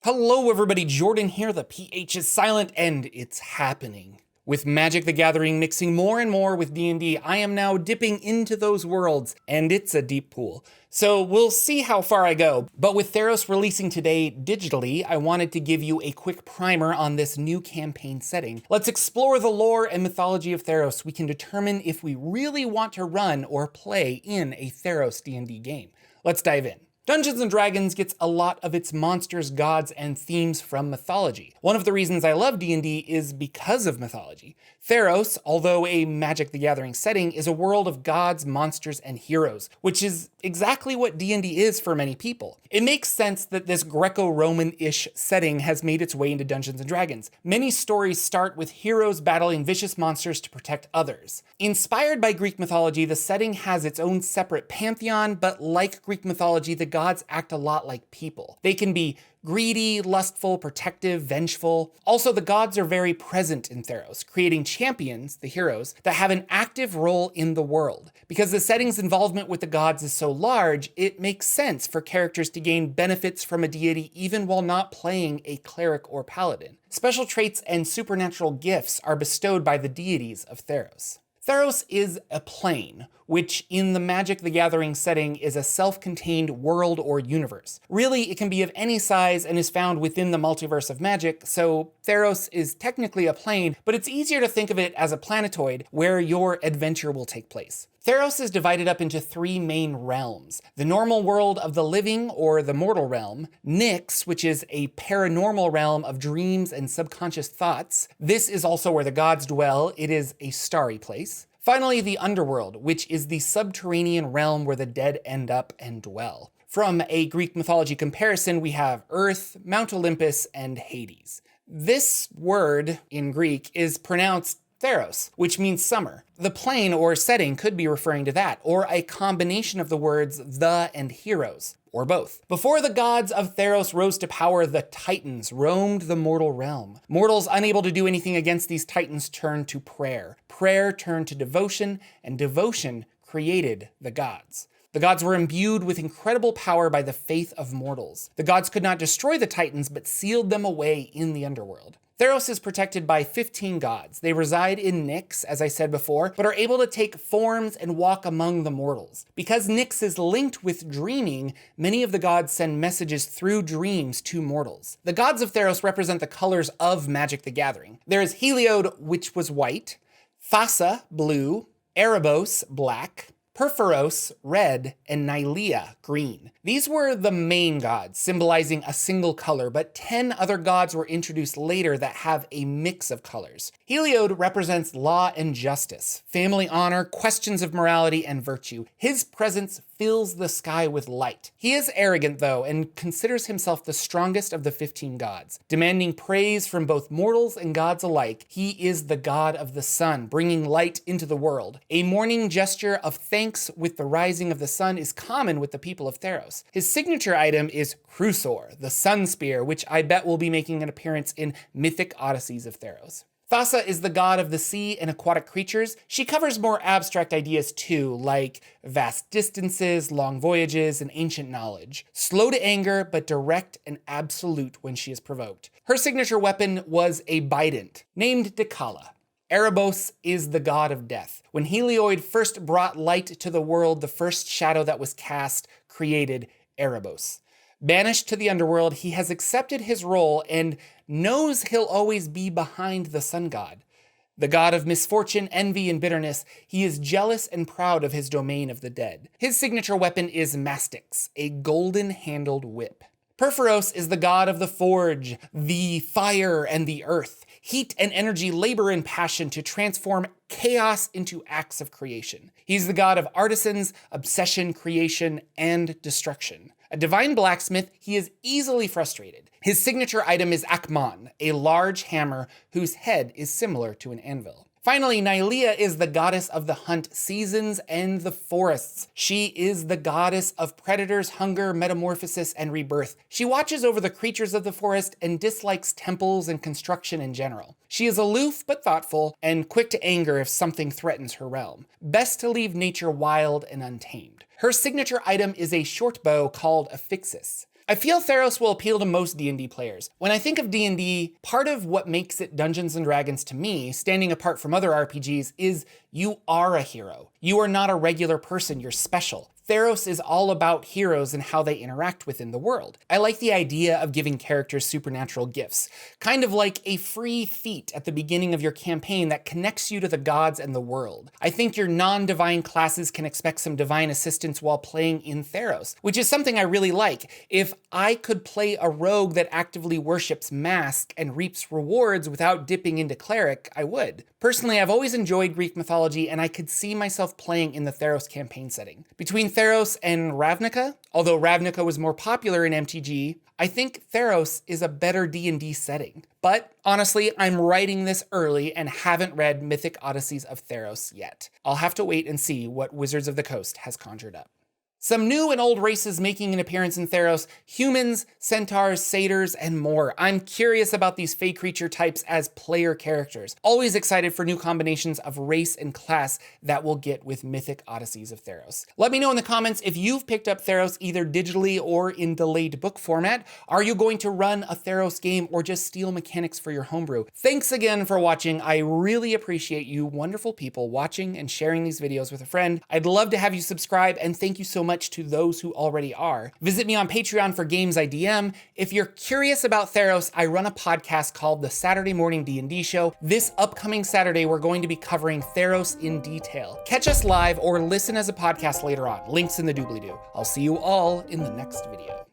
Hello everybody, Jordan here, the PH is silent and it's happening. With Magic the Gathering mixing more and more with D&D, I am now dipping into those worlds, and it's a deep pool. So we'll see how far I go, but with Theros releasing today digitally, I wanted to give you a quick primer on this new campaign setting. Let's explore the lore and mythology of Theros so we can determine if we really want to run or play in a Theros D&D game. Let's dive in. Dungeons & Dragons gets a lot of its monsters, gods, and themes from mythology. One of the reasons I love D&D is because of mythology. Theros, although a Magic the Gathering setting, is a world of gods, monsters, and heroes, which is exactly what D&D is for many people. It makes sense that this Greco-Roman-ish setting has made its way into Dungeons & Dragons. Many stories start with heroes battling vicious monsters to protect others. Inspired by Greek mythology, the setting has its own separate pantheon, but like Greek mythology, the gods act a lot like people. They can be greedy, lustful, protective, vengeful. Also, the gods are very present in Theros, creating champions, the heroes, that have an active role in the world. Because the setting's involvement with the gods is so large, it makes sense for characters to gain benefits from a deity even while not playing a cleric or paladin. Special traits and supernatural gifts are bestowed by the deities of Theros. Theros is a plane, which in the Magic the Gathering setting is a self-contained world or universe. Really, it can be of any size and is found within the multiverse of magic, so Theros is technically a plane, but it's easier to think of it as a planetoid where your adventure will take place. Theros is divided up into three main realms: the normal world of the living, or the mortal realm; Nyx, which is a paranormal realm of dreams and subconscious thoughts. This is also where the gods dwell. It is a starry place. Finally, the underworld, which is the subterranean realm where the dead end up and dwell. From a Greek mythology comparison, we have Earth, Mount Olympus, and Hades. This word in Greek is pronounced Theros, which means summer. The plane or setting could be referring to that, or a combination of the words the and heroes, or both. Before the gods of Theros rose to power, the Titans roamed the mortal realm. Mortals unable to do anything against these Titans turned to prayer. Prayer turned to devotion, and devotion created the gods. The gods were imbued with incredible power by the faith of mortals. The gods could not destroy the Titans, but sealed them away in the underworld. Theros is protected by 15 gods. They reside in Nyx, as I said before, but are able to take forms and walk among the mortals. Because Nyx is linked with dreaming, many of the gods send messages through dreams to mortals. The gods of Theros represent the colors of Magic the Gathering. There is Heliod, which was white; Fossa, blue; Erebos, black; Perforos, red; and Leah, green. These were the main gods, symbolizing a single color, but 10 other gods were introduced later that have a mix of colors. Heliod represents law and justice, family honor, questions of morality and virtue. His presence fills the sky with light. He is arrogant, though, and considers himself the strongest of the 15 gods. Demanding praise from both mortals and gods alike, he is the god of the sun, bringing light into the world. A morning gesture of thanks with the rising of the sun is common with the people of Theros. His signature item is Crusaor, the sun spear, which I bet will be making an appearance in Mythic Odysseys of Theros. Fossa is the god of the sea and aquatic creatures. She covers more abstract ideas too, like vast distances, long voyages, and ancient knowledge. Slow to anger, but direct and absolute when she is provoked. Her signature weapon was a bident, named Decala. Erebos is the god of death. When Heliod first brought light to the world, the first shadow that was cast created Erebos. Banished to the underworld, he has accepted his role and knows he'll always be behind the sun god. The god of misfortune, envy, and bitterness, he is jealous and proud of his domain of the dead. His signature weapon is Mastix, a golden-handled whip. Perforos is the god of the forge, the fire, and the earth. Heat and energy, labor and passion to transform chaos into acts of creation. He's the god of artisans, obsession, creation, and destruction. A divine blacksmith, he is easily frustrated. His signature item is Akmon, a large hammer whose head is similar to an anvil. Finally, Leah is the goddess of the hunt, seasons, and the forests. She is the goddess of predators, hunger, metamorphosis, and rebirth. She watches over the creatures of the forest and dislikes temples and construction in general. She is aloof but thoughtful, and quick to anger if something threatens her realm. Best to leave nature wild and untamed. Her signature item is a short bow called a Fixus. I feel Theros will appeal to most D&D players. When I think of D&D, part of what makes it Dungeons & Dragons to me, standing apart from other RPGs, is you are a hero. You are not a regular person, you're special. Theros is all about heroes and how they interact within the world. I like the idea of giving characters supernatural gifts, kind of like a free feat at the beginning of your campaign that connects you to the gods and the world. I think your non-divine classes can expect some divine assistance while playing in Theros, which is something I really like. If I could play a rogue that actively worships Mask and reaps rewards without dipping into cleric, I would. Personally, I've always enjoyed Greek mythology, and I could see myself playing in the Theros campaign setting. Between Theros and Ravnica, although Ravnica was more popular in MTG, I think Theros is a better D&D setting. But honestly, I'm writing this early and haven't read Mythic Odysseys of Theros yet. I'll have to wait and see what Wizards of the Coast has conjured up. Some new and old races making an appearance in Theros: humans, centaurs, satyrs, and more. I'm curious about these fey creature types as player characters. Always excited for new combinations of race and class that we'll get with Mythic Odysseys of Theros. Let me know in the comments if you've picked up Theros either digitally or in delayed book format. Are you going to run a Theros game or just steal mechanics for your homebrew? Thanks again for watching. I really appreciate you wonderful people watching and sharing these videos with a friend. I'd love to have you subscribe, and thank you so much to those who already are. Visit me on Patreon for games I DM. If you're curious about Theros, I run a podcast called The Saturday Morning D&D Show. This upcoming Saturday, we're going to be covering Theros in detail. Catch us live or listen as a podcast later on. Links in the doobly-doo. I'll see you all in the next video.